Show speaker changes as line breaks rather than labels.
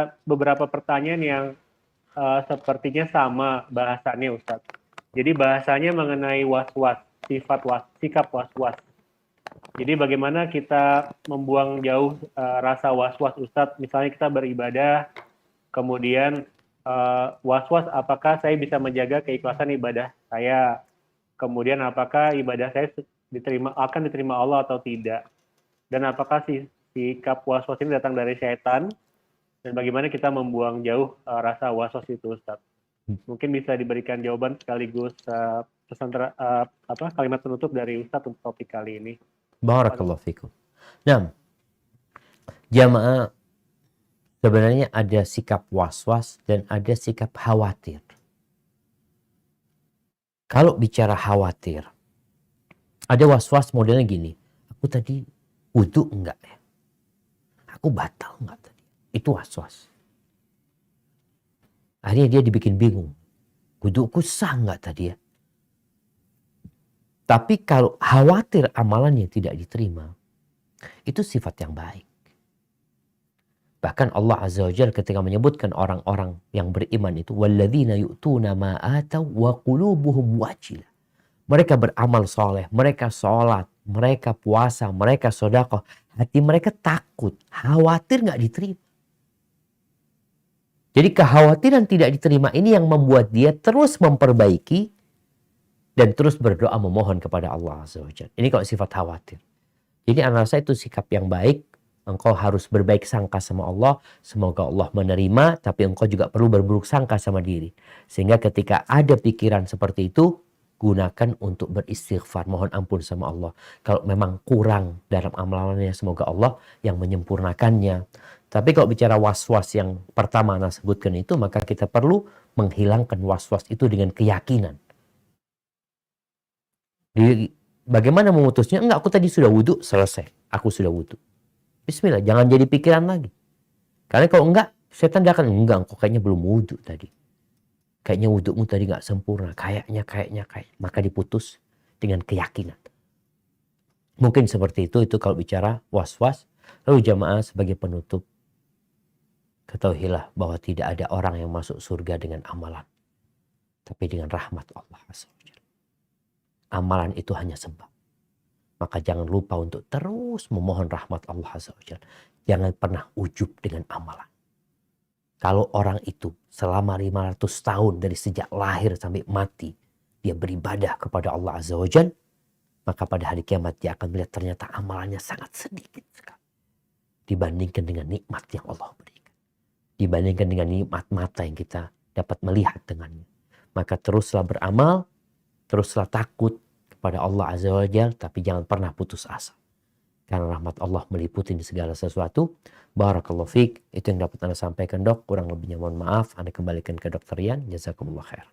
ada beberapa pertanyaan yang sepertinya sama bahasannya Ustadz. Jadi bahasanya mengenai was-was, sikap was-was. Jadi bagaimana kita membuang jauh rasa was-was Ustadz, misalnya kita beribadah, kemudian was-was apakah saya bisa menjaga keikhlasan ibadah saya, kemudian apakah ibadah saya akan diterima Allah atau tidak, dan apakah sikap was-was ini datang dari syaitan, dan bagaimana kita membuang jauh rasa was-was itu Ustadz. Mungkin bisa diberikan jawaban sekaligus kalimat penutup dari Ustadz untuk topik kali ini.
Barakallahu fikum. Nah, jamaah, sebenarnya ada sikap was-was dan ada sikap khawatir. Kalau bicara khawatir, ada was-was modelnya gini, aku tadi wudu enggak ya? Aku batal enggak tadi? Itu was-was. Akhirnya dia dibikin bingung. Wuduku sah enggak tadi ya? Tapi kalau khawatir amalannya tidak diterima, itu sifat yang baik. Bahkan Allah Azza wa Jalla ketika menyebutkan orang-orang yang beriman itu, walladzina yu'tuna ma ataw wa qulubuhum wajilah. Mereka beramal soleh, mereka sholat, mereka puasa, mereka sedekah. Hati mereka takut, khawatir nggak diterima. Jadi kekhawatiran tidak diterima ini yang membuat dia terus memperbaiki dan terus berdoa memohon kepada Allah Azza wa Jalla. Ini kalau sifat khawatir. Jadi anak saya itu sikap yang baik. Engkau harus berbaik sangka sama Allah. Semoga Allah menerima. Tapi engkau juga perlu berburuk sangka sama diri. Sehingga ketika ada pikiran seperti itu, gunakan untuk beristighfar. Mohon ampun sama Allah. Kalau memang kurang dalam amalannya, semoga Allah yang menyempurnakannya. Tapi kalau bicara was-was yang pertama Anda sebutkan itu, maka kita perlu menghilangkan was-was itu dengan keyakinan. Bagaimana memutusnya? Enggak, aku tadi sudah wudhu, selesai. Aku sudah wudhu. Bismillah, jangan jadi pikiran lagi. Karena kalau enggak, setan dia akan, enggak, kok kayaknya belum wudhu tadi. Kayaknya wudhumu tadi enggak sempurna. Kayaknya. Maka diputus dengan keyakinan. Mungkin seperti itu kalau bicara was-was. Lalu jamaah sebagai penutup, ketahuilah bahwa tidak ada orang yang masuk surga dengan amalan. Tapi dengan rahmat Allah Azza wa Jalla. Amalan itu hanya sebab. Maka jangan lupa untuk terus memohon rahmat Allah Azza wa Jalla. Jangan pernah ujub dengan amalan. Kalau orang itu selama 500 tahun dari sejak lahir sampai mati, dia beribadah kepada Allah Azza wa Jalla, maka pada hari kiamat dia akan melihat ternyata amalannya sangat sedikit sekali. Dibandingkan dengan nikmat yang Allah berikan. Dibandingkan dengan nikmat mata yang kita dapat melihat dengannya. Maka teruslah beramal, teruslah takut kepada Allah Azza wa Jalla, tapi jangan pernah putus asa. Karena rahmat Allah meliputi di segala sesuatu. Barakallahu fiik. Itu yang dapat Anda sampaikan, Dok. Kurang lebihnya mohon maaf. Anda kembalikan ke Dr. Rian. Jazakumullah khair.